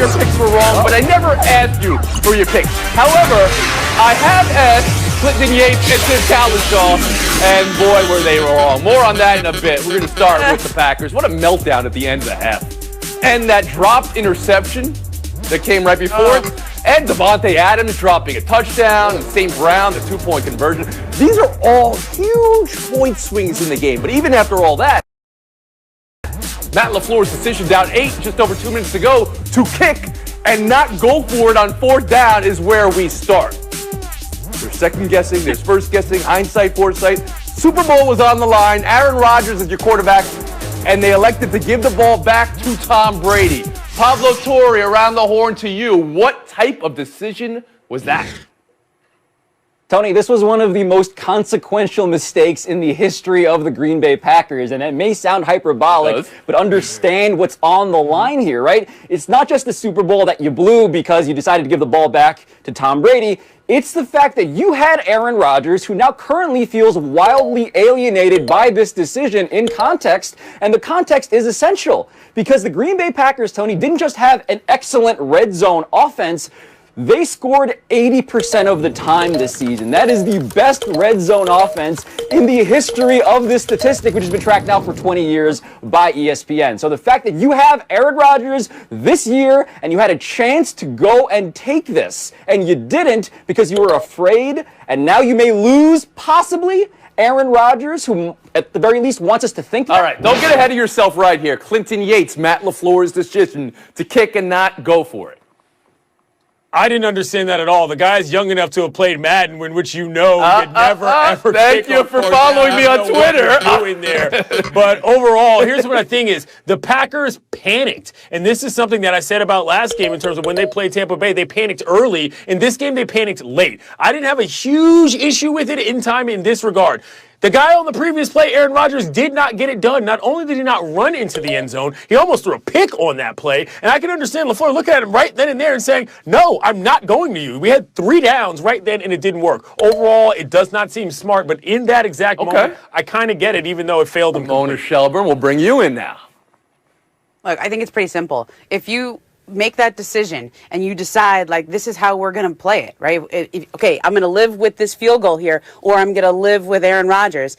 your picks were wrong, but I never asked you for your picks. However, I have asked Clinton Yates and Tim Calishaw, and boy, were they wrong. More on that in a bit. We're going to start with the Packers. What a meltdown at the end of the half. And that dropped interception that came right before it. And Devontae Adams dropping a touchdown, and St. Brown, the two-point conversion. These are all huge point swings in the game. But even after all that, Matt LaFleur's decision down 8, just over 2 minutes to go, to kick and not go for it on 4th down is where we start. There's second guessing, there's first guessing, hindsight, foresight. Super Bowl was on the line. Aaron Rodgers is your quarterback, and they elected to give the ball back to Tom Brady. Pablo Torre, around the horn to you. What type of decision was that? Tony, this was one of the most consequential mistakes in the history of the Green Bay Packers, and it may sound hyperbolic, but understand what's on the line here, right? It's not just the Super Bowl that you blew because you decided to give the ball back to Tom Brady. It's the fact that you had Aaron Rodgers, who now currently feels wildly alienated by this decision in context, and the context is essential because the Green Bay Packers, Tony, didn't just have an excellent red zone offense. They scored 80% of the time this season. That is the best red zone offense in the history of this statistic, which has been tracked now for 20 years by ESPN. So the fact that you have Aaron Rodgers this year and you had a chance to go and take this, and you didn't because you were afraid, and now you may lose, possibly, Aaron Rodgers, who at the very least wants us to think that. All right, don't get ahead of yourself right here. Clinton Yates, Matt LaFleur's decision to kick and not go for it. I didn't understand that at all. The guy's young enough to have played Madden, in which you know you'd never, ever thank you for following me on Twitter. Doing there. But overall, here's what I think is the Packers panicked. And this is something that I said about last game in terms of when they played Tampa Bay. They panicked early. In this game, they panicked late. I didn't have a huge issue with it in time in this regard. The guy on the previous play, Aaron Rodgers, did not get it done. Not only did he not run into the end zone, he almost threw a pick on that play. And I can understand LaFleur looking at him right then and there and saying, no, I'm not going to you. We had 3 downs right then, and it didn't work. Overall, it does not seem smart, but in that exact moment, I kind of get it, even though it failed him. Mona Shelburne, we'll bring you in now. Look, I think it's pretty simple. If you make that decision and you decide, like, this is how we're going to play it, right? Okay, I'm going to live with this field goal here, or I'm going to live with Aaron Rodgers.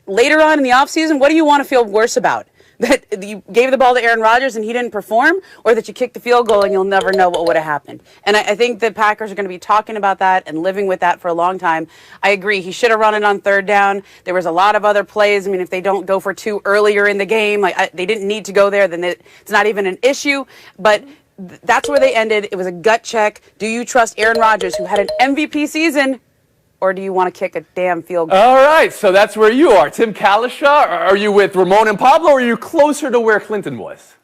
Later on in the offseason, what do you want to feel worse about? That you gave the ball to Aaron Rodgers and he didn't perform, or that you kicked the field goal and you'll never know what would have happened? And I think the Packers are going to be talking about that and living with that for a long time. I agree. He should have run it on 3rd down. There was a lot of other plays. I mean, if they don't go for 2 earlier in the game, they didn't need to go there, then it's not even an issue. But that's where they ended. It was a gut check. Do you trust Aaron Rodgers, who had an MVP season, or do you want to kick a damn field goal? All right, so that's where you are. Tim Calishaw, are you with Ramon and Pablo, or are you closer to where Clinton was?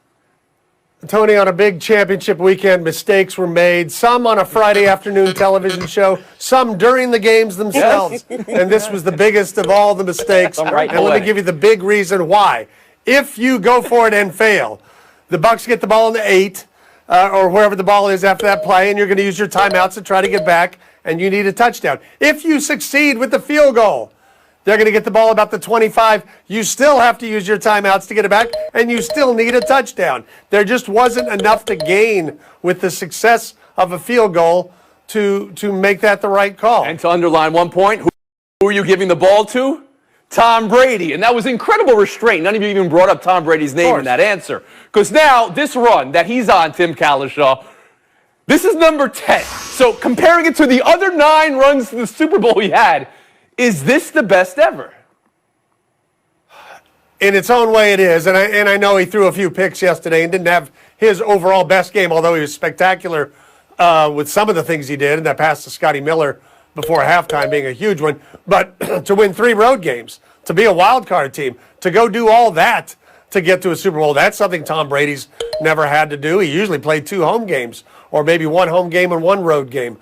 Tony, on a big championship weekend, mistakes were made. Some on a Friday afternoon television show, some during the games themselves. And this was the biggest of all the mistakes. And let me give you the big reason why. If you go for it and fail, the Bucs get the ball in the 8, or wherever the ball is after that play, and you're going to use your timeouts to try to get back, and you need a touchdown. If you succeed with the field goal, they're going to get the ball about the 25. You still have to use your timeouts to get it back, and you still need a touchdown. There just wasn't enough to gain with the success of a field goal to make that the right call. And to underline one point, who are you giving the ball to? Tom Brady. And that was incredible restraint. None of you even brought up Tom Brady's name in that answer. Because now, this run that he's on, Tim Calishaw, this is number 10. So comparing it to the other 9 runs to the Super Bowl he had, is this the best ever? In its own way, it is. And I know he threw a few picks yesterday and didn't have his overall best game, although he was spectacular with some of the things he did. And that pass to Scotty Miller before halftime being a huge one. But to win 3 road games, to be a wild card team, to go do all that to get to a Super Bowl, that's something Tom Brady's never had to do. He usually played 2 home games, or maybe 1 home game and 1 road game.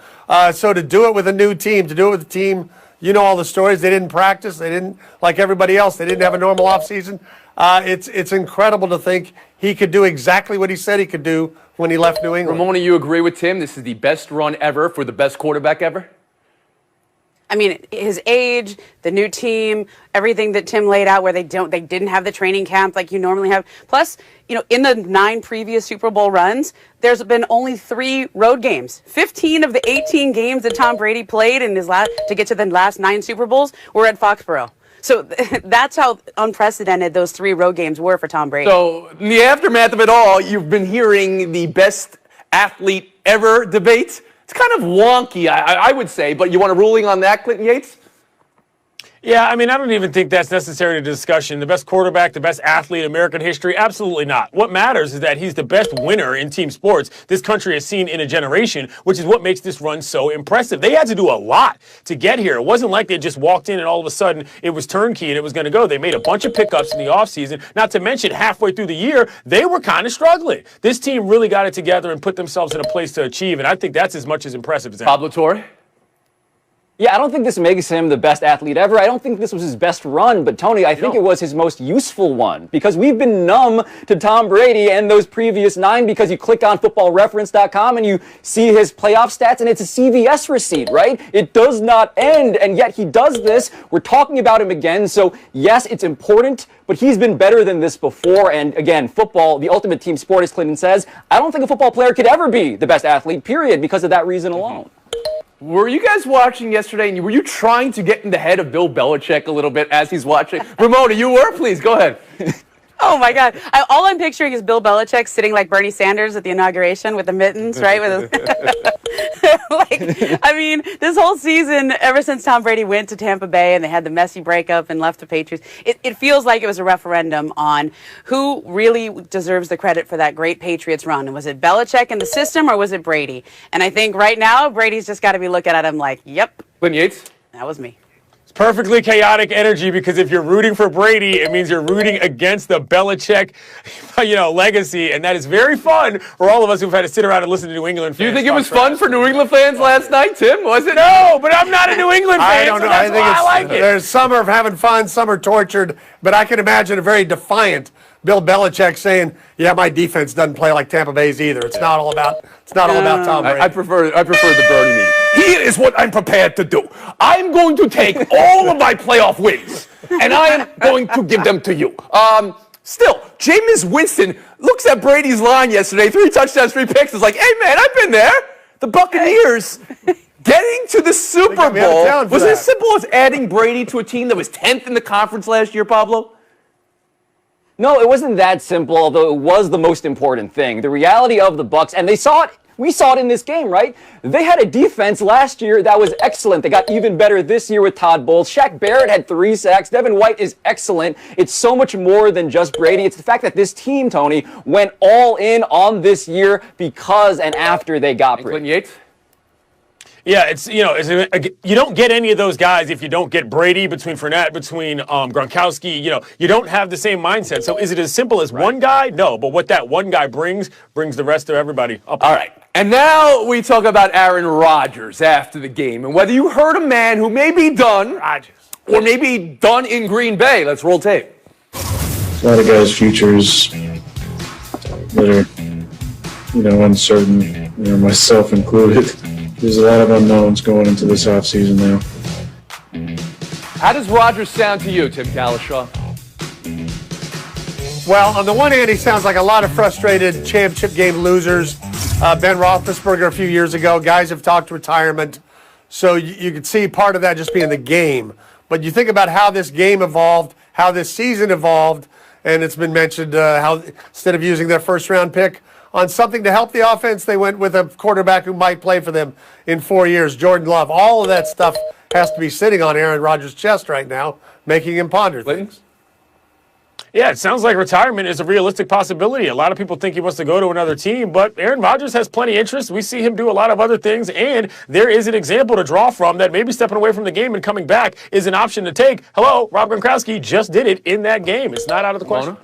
So to do it with a new team, to do it with a team, you know all the stories. They didn't practice. They didn't, like everybody else, they didn't have a normal offseason. It's incredible to think he could do exactly what he said he could do when he left New England. Ramona, you agree with Tim? This is the best run ever for the best quarterback ever? I mean, his age, the new team, everything that Tim laid out where they didn't have the training camp like you normally have. Plus, in the 9 previous Super Bowl runs, there's been only 3 road games. 15 of the 18 games that Tom Brady played in his to get to the last 9 Super Bowls were at Foxborough. So that's how unprecedented those 3 road games were for Tom Brady. So in the aftermath of it all, you've been hearing the best athlete ever debate. It's kind of wonky, I would say, but you want a ruling on that, Clinton Yates? Yeah, I mean, I don't even think that's necessary to discussion. The best quarterback, the best athlete in American history? Absolutely not. What matters is that he's the best winner in team sports this country has seen in a generation, which is what makes this run so impressive. They had to do a lot to get here. It wasn't like they just walked in and all of a sudden it was turnkey and it was going to go. They made a bunch of pickups in the offseason. Not to mention, halfway through the year, they were kind of struggling. This team really got it together and put themselves in a place to achieve, and I think that's as much as impressive as that. Pablo Torre? Yeah, I don't think this makes him the best athlete ever. I don't think this was his best run, but Tony, I think it was his most useful one because we've been numb to Tom Brady and those previous 9 because you click on footballreference.com and you see his playoff stats and it's a CVS receipt, right? It does not end, and yet he does this. We're talking about him again, so yes, it's important, but he's been better than this before, and again, football, the ultimate team sport, as Clinton says, I don't think a football player could ever be the best athlete, period, because of that reason alone. Were you guys watching yesterday, and were you trying to get in the head of Bill Belichick a little bit as he's watching? Ramona, you were? Please, go ahead. Oh, my God. All I'm picturing is Bill Belichick sitting like Bernie Sanders at the inauguration with the mittens, right? This whole season, ever since Tom Brady went to Tampa Bay and they had the messy breakup and left the Patriots, it feels like it was a referendum on who really deserves the credit for that great Patriots run. Was it Belichick and the system, or was it Brady? And I think right now, Brady's just got to be looking at him like, yep. Clinton Yates? That was me. Perfectly chaotic energy, because if you're rooting for Brady, it means you're rooting against the Belichick, legacy, and that is very fun for all of us who've had to sit around and listen to New England fans. Do you think it was fun for New England fans last night, Tim? Was it? No, but I'm not a New England fan, I don't know. so that's why I like it. There's some are having fun, some are tortured, but I can imagine a very defiant Bill Belichick saying, "Yeah, my defense doesn't play like Tampa Bay's either. It's not all about Tom Brady." I prefer the Bernie meme. Here is what I'm prepared to do. I'm going to take all of my playoff wins, and I am going to give them to you. Still, Jameis Winston looks at Brady's line yesterday, 3 touchdowns, 3 picks. It's like, hey, man, I've been there. The Buccaneers getting to the Super Bowl was as simple as adding Brady to a team that was 10th in the conference last year, Pablo. No, it wasn't that simple, although it was the most important thing. The reality of the Bucs, and they saw it. We saw it in this game, right? They had a defense last year that was excellent. They got even better this year with Todd Bowles. Shaq Barrett had 3 sacks. Devin White is excellent. It's so much more than just Brady. It's the fact that this team, Tony, went all in on this year because and after they got Brady. Clinton Yates? Yeah, you don't get any of those guys if you don't get Brady, between Fournette, between Gronkowski. You don't have the same mindset. So is it as simple as one guy? No, but what that one guy brings the rest of everybody up. All right. And now we talk about Aaron Rodgers after the game, and whether you heard a man who may be done, or maybe done in Green Bay. Let's roll tape. A lot of guys' futures that are, uncertain, myself included. There's a lot of unknowns going into this offseason now. How does Rodgers sound to you, Tim Calishaw? Well, on the one hand, he sounds like a lot of frustrated championship game losers. Ben Roethlisberger a few years ago, guys have talked retirement. So you could see part of that just being the game. But you think about how this game evolved, how this season evolved, and it's been mentioned how instead of using their first-round pick on something to help the offense, they went with a quarterback who might play for them in 4 years, Jordan Love. All of that stuff has to be sitting on Aaron Rodgers' chest right now, making him ponder things. Yeah, it sounds like retirement is a realistic possibility. A lot of people think he wants to go to another team, but Aaron Rodgers has plenty of interest. We see him do a lot of other things, and there is an example to draw from that maybe stepping away from the game and coming back is an option to take. Hello, Rob Gronkowski just did it in that game. It's not out of the question.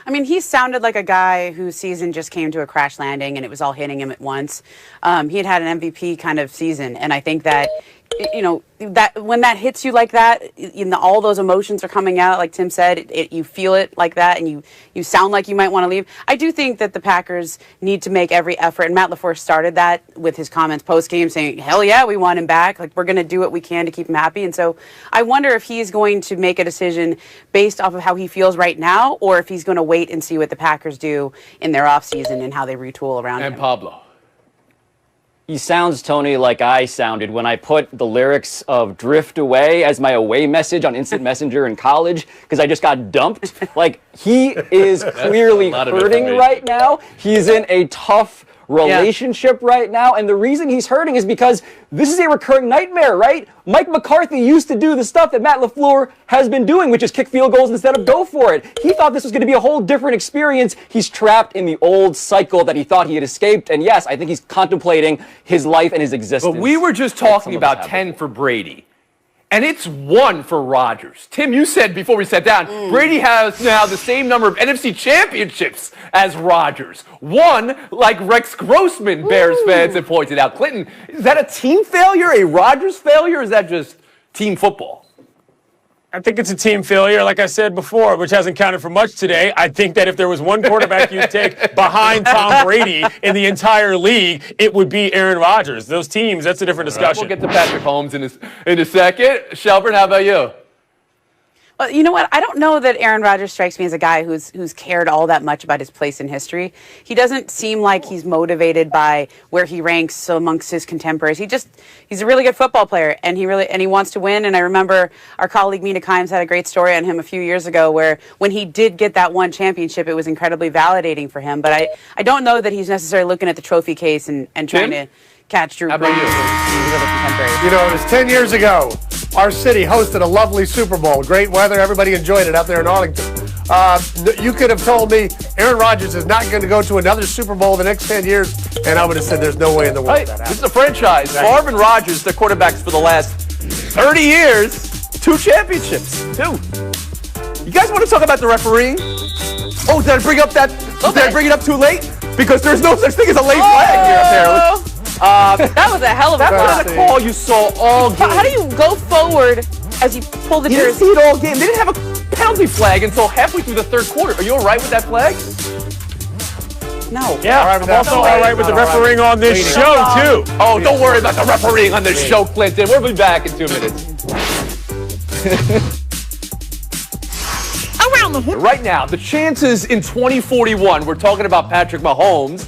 I mean, he sounded like a guy whose season just came to a crash landing and it was all hitting him at once. He had an MVP kind of season, and I think that that when that hits you like that, all those emotions are coming out, like Tim said, you feel it like that, and you sound like you might want to leave. I do think that the Packers need to make every effort, and Matt LaFleur started that with his comments post-game saying, hell yeah, we want him back. Like, we're going to do what we can to keep him happy. And so I wonder if he's going to make a decision based off of how he feels right now, or if he's going to wait and see what the Packers do in their offseason and how they retool around him. And Pablo. He sounds, Tony, like I sounded when I put the lyrics of Drift Away as my away message on Instant Messenger in college because I just got dumped. Like, he is clearly hurting right now. He's in a tough relationship right now, and the reason he's hurting is because this is a recurring nightmare, right? Mike McCarthy used to do the stuff that Matt LaFleur has been doing, which is kick field goals instead of go for it. He thought this was going to be a whole different experience. He's trapped in the old cycle that he thought he had escaped, and yes, I think he's contemplating his life and his existence. But we were just talking about 10 for Brady. And it's 1 for Rodgers. Tim, you said before we sat down, Brady has now the same number of NFC championships as Rodgers. 1, like Rex Grossman, Bears fans have pointed out. Clinton, is that a team failure, a Rodgers failure, or is that just team football? I think it's a team failure, like I said before, which hasn't counted for much today. I think that if there was one quarterback you'd take behind Tom Brady in the entire league, it would be Aaron Rodgers. Those teams, that's a different discussion. We'll get to Patrick Mahomes in a second. Shelburne, how about you? Well, you know what? I don't know that Aaron Rodgers strikes me as a guy who's cared all that much about his place in history. He doesn't seem like he's motivated by where he ranks amongst his contemporaries. He's a really good football player, and he wants to win. And I remember our colleague Mina Kimes had a great story on him a few years ago, where when he did get that one championship, it was incredibly validating for him. But I don't know that he's necessarily looking at the trophy case and trying to catch Drew Brees and his other contemporaries. You know, it was 10 years ago. Our city hosted a lovely Super Bowl. Great weather. Everybody enjoyed it out there in Arlington. You could have told me Aaron Rodgers is not going to go to another Super Bowl the next 10 years, and I would have said there's no way in the world that happens. This is a franchise. Favre and Rodgers, their quarterbacks for the last 30 years, 2 championships. 2. You guys want to talk about the refereeing? Oh, did I bring up that? Did I bring it up too late? Because there's no such thing as a late flag here, apparently. That was a hell of a That's not a call you saw all game. How do you go forward as you pull the You didn't jersey? see it all game. They didn't have a penalty flag until halfway through the third quarter. Are you all right with that flag? No. Yeah, I'm also all right with the refereeing on this show, too. Oh, don't worry about the refereeing on this show, Clinton. We'll be back in 2 minutes. Around the horn. Right now, the chances in 2041, we're talking about Patrick Mahomes,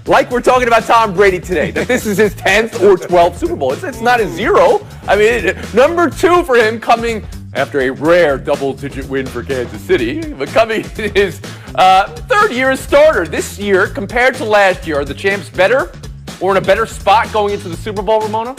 like we're talking about Tom Brady today, that this is his 10th or 12th Super Bowl. It's not a 0. I mean, number 2 for him coming after a rare double-digit win for Kansas City, but coming in his 3rd year as starter. This year, compared to last year, are the champs better or in a better spot going into the Super Bowl, Ramona?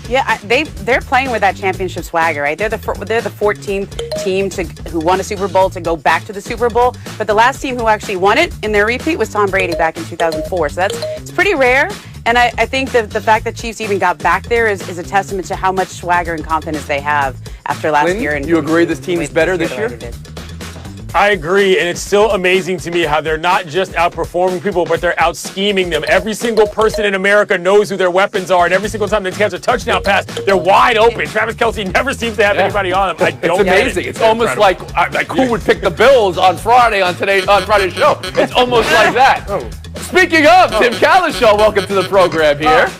Yeah, they're playing with that championship swagger, right? They're the 14th team who won a Super Bowl to go back to the Super Bowl. But the last team who actually won it in their repeat was Tom Brady back in 2004. So it's pretty rare. And I think that the fact that Chiefs even got back there is a testament to how much swagger and confidence they have after last Lynn, year. And you agree this team is better this year? I agree, and it's still amazing to me how they're not just outperforming people, but they're out-scheming them. Every single person in America knows who their weapons are, and every single time they catch a touchdown pass, they're wide open. Travis Kelce never seems to have anybody on them. It's amazing. It's almost like who would pick the Bills on Friday on Friday's show. It's almost like that. Speaking of, Tim Calishaw, welcome to the program here.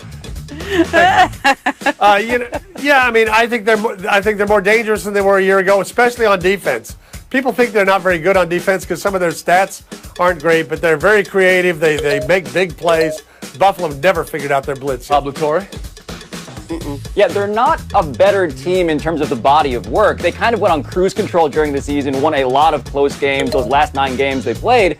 I mean, I think they're more dangerous than they were a year ago, especially on defense. People think they're not very good on defense because some of their stats aren't great, but they're very creative. They make big plays. Buffalo have never figured out their blitz. Pablo Torre? Yeah, they're not a better team in terms of the body of work. They kind of went on cruise control during the season, won a lot of close games, those last 9 games they played.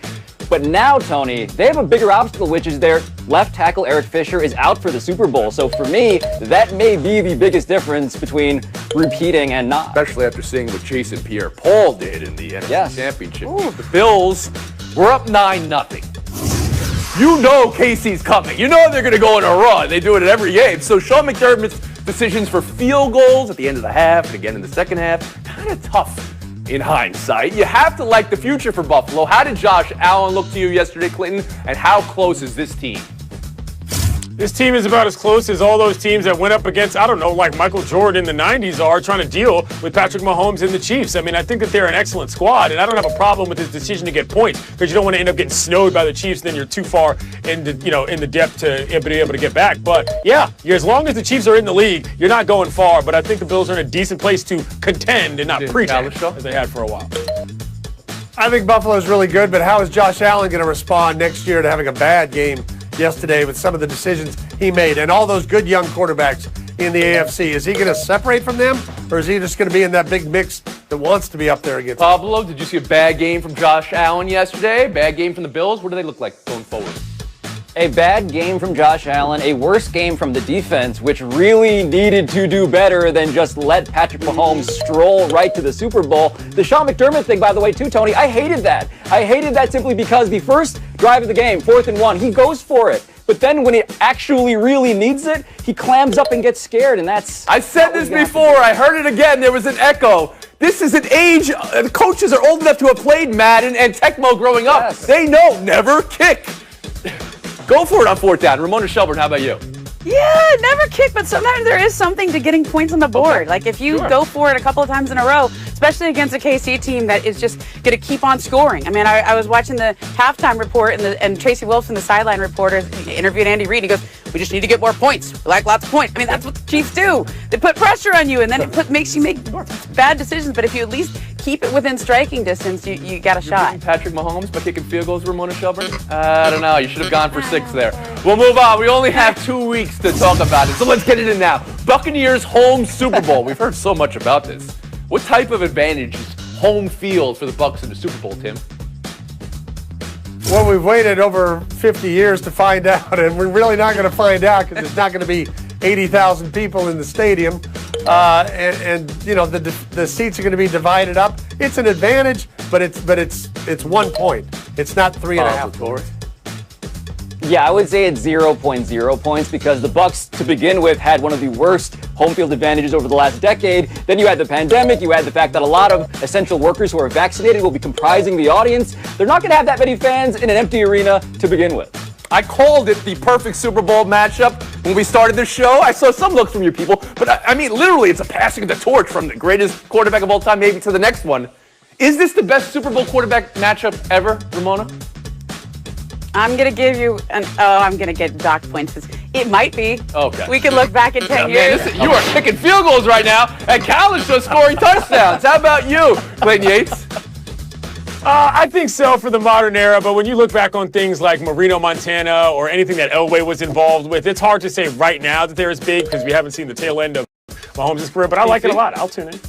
But now, Tony, they have a bigger obstacle, which is their left tackle, Eric Fisher, is out for the Super Bowl. So for me, that may be the biggest difference between repeating and not. Especially after seeing what Jason Pierre-Paul did in the NFC Championship. Ooh. The Bills were up 9-0. You know KC's coming. You know they're going to go on a run. They do it at every game. So Sean McDermott's decisions for field goals at the end of the half and again in the second half, kind of tough. In hindsight, you have to like the future for Buffalo. How did Josh Allen look to you yesterday, Clinton? And how close is this team? This team is about as close as all those teams that went up against, I don't know, like Michael Jordan in the 90s are trying to deal with Patrick Mahomes and the Chiefs. I mean, I think that they're an excellent squad, and I don't have a problem with his decision to get points because you don't want to end up getting snowed by the Chiefs, then you're too far in the depth to be able to get back. But yeah, as long as the Chiefs are in the league, you're not going far. But I think the Bills are in a decent place to contend and not pretend as they had for a while. I think Buffalo's really good, but how is Josh Allen going to respond next year to having a bad game yesterday with some of the decisions he made and all those good young quarterbacks in the AFC? Is he going to separate from them, or is he just going to be in that big mix that wants to be up there against Pablo, did you see a bad game from Josh Allen yesterday? Bad game from the Bills? What do they look like going forward? A bad game from Josh Allen, a worse game from the defense, which really needed to do better than just let Patrick Mahomes stroll right to the Super Bowl. The Sean McDermott thing, by the way, too, Tony, I hated that. I hated that simply because the first drive of the game, 4th and 1, he goes for it. But then when it actually really needs it, he clams up and gets scared, and that's... I said this before. I heard it again. There was an echo. This is an age, the coaches are old enough to have played Madden and Tecmo growing up. Yes. They know never kick. Go for it on 4th down. Ramona Shelburne, how about you? Yeah, never kick, but sometimes there is something to getting points on the board. Okay. Like if you go for it a couple of times in a row, especially against a KC team that is just going to keep on scoring. I mean, I was watching the halftime report and Tracy Wilson, the sideline reporter, interviewed Andy Reid. He goes, "We just need to get more points. We like lots of points." I mean, that's what the Chiefs do. They put pressure on you, and then it makes you make bad decisions. But if you at least keep it within striking distance, you got a shot. Patrick Mahomes by kicking field goals, Ramona Shelburne? I don't know. You should have gone for 6 there. We'll move on. We only have 2 weeks to talk about it, so let's get it in now. Buccaneers home Super Bowl. We've heard so much about this. What type of advantage is home field for the Bucs in the Super Bowl, Tim? Well, we've waited over 50 years to find out, and we're really not going to find out because there's not going to be 80,000 people in the stadium, and you know the seats are going to be divided up. It's an advantage, but it's 1 point. It's not 3.5 points. Yeah, I would say it's 0.0 points because the Bucs, to begin with, had one of the worst home field advantages over the last decade. Then you had the pandemic. You had the fact that a lot of essential workers who are vaccinated will be comprising the audience. They're not going to have that many fans in an empty arena to begin with. I called it the perfect Super Bowl matchup when we started this show. I saw some looks from you people, but I mean, literally, it's a passing of the torch from the greatest quarterback of all time, maybe to the next one. Is this the best Super Bowl quarterback matchup ever, Ramona? I'm going to give you I'm going to get dock points. It might be. Okay. We can look back in 10 years. Man, you are kicking field goals right now, and Callen's just scoring touchdowns. How about you, Clayton Yates? I think so for the modern era, but when you look back on things like Marino, Montana, or anything that Elway was involved with, it's hard to say right now that they're as big because we haven't seen the tail end of Mahomes' career, but I like it a lot. I'll tune in.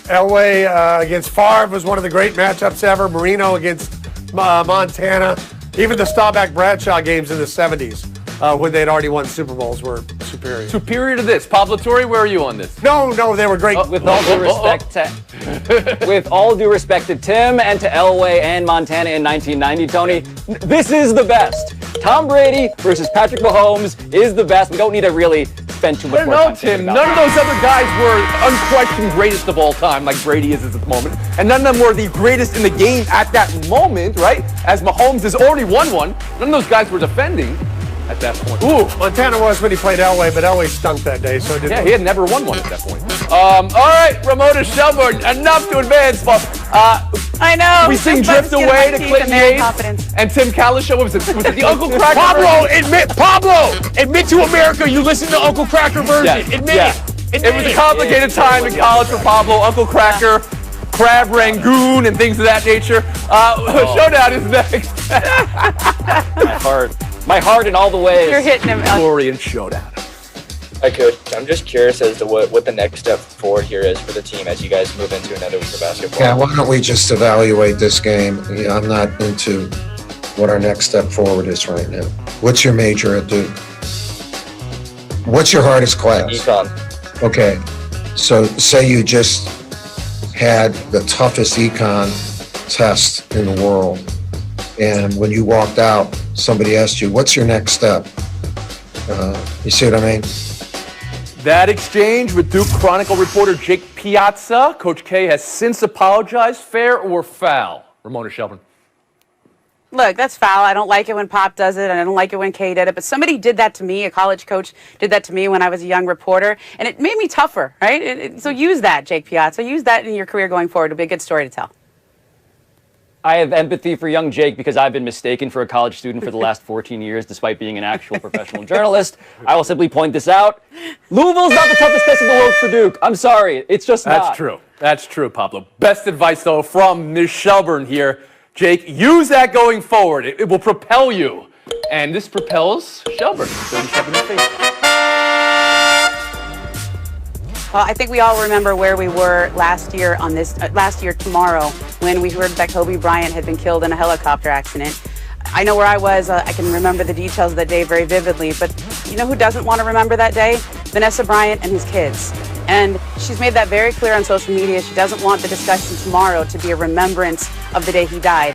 Elway against Favre was one of the great matchups ever. Marino against Montana. Even the Staubach Bradshaw games in the 70s when they'd already won Super Bowls were superior. Superior to this. Pablo Torre, where are you on this? No, they were great. With all due respect to, with all due respect to Tim and to Elway and Montana in 1990, Tony, this is the best. Tom Brady versus Patrick Mahomes is the best. We don't need to really spend too much more time. No, Tim. None of those other guys were unquestioned greatest of all time, like Brady is at the moment, and none of them were the greatest in the game at that moment, right? As Mahomes has already won one, none of those guys were defending at that point. Ooh, Montana was when he played Elway, but Elway stunk that day, so it didn't. Yeah, he had never won one at that point. All right, Ramona Shelburne, enough to advance, but I know. we sing Drift Away to Clayton Yates and Tim Callis. What was it? Was it the Uncle Cracker? Pablo, admit to America you listened to Uncle Cracker version. Yes. Admit it. It was a complicated time in college for Pablo. Uncle Cracker, Crab Rangoon, and things of that nature. Showdown is next. My heart in all the ways. You're hitting him. Glorian Showdown. Hi, Coach. I'm just curious as to what the next step forward here is for the team as you guys move into another week of basketball. Yeah, why don't we just evaluate this game? Yeah, I'm not into what our next step forward is right now. What's your major at Duke? What's your hardest class? Econ. Okay, so say you just had the toughest econ test in the world, and when you walked out, somebody asked you, what's your next step? You see what I mean? That exchange with Duke Chronicle reporter Jake Piazza. Coach K has since apologized. Fair or foul? Ramona Shelburne. Look, that's foul. I don't like it when Pop does it, and I don't like it when Kay did it. But somebody did that to me. A college coach did that to me when I was a young reporter, and it made me tougher, right? So use that, Jake Piazza. Use that in your career going forward. It'll be a good story to tell. I have empathy for young Jake because I've been mistaken for a college student for the last 14 years, despite being an actual professional journalist. I will simply point this out. Louisville's not the toughest test in the world for Duke. I'm sorry. It's just not. That's true. That's true, Pablo. Best advice, though, from Ms. Shelburne here. Jake, use that going forward. It will propel you. And this propels Shelburne. Well, I think we all remember where we were last year tomorrow when we heard that Kobe Bryant had been killed in a helicopter accident. I know where I was. I can remember the details of that day very vividly. But you know who doesn't want to remember that day? Vanessa Bryant and his kids. And she's made that very clear on social media. She doesn't want the discussion tomorrow to be a remembrance of the day he died.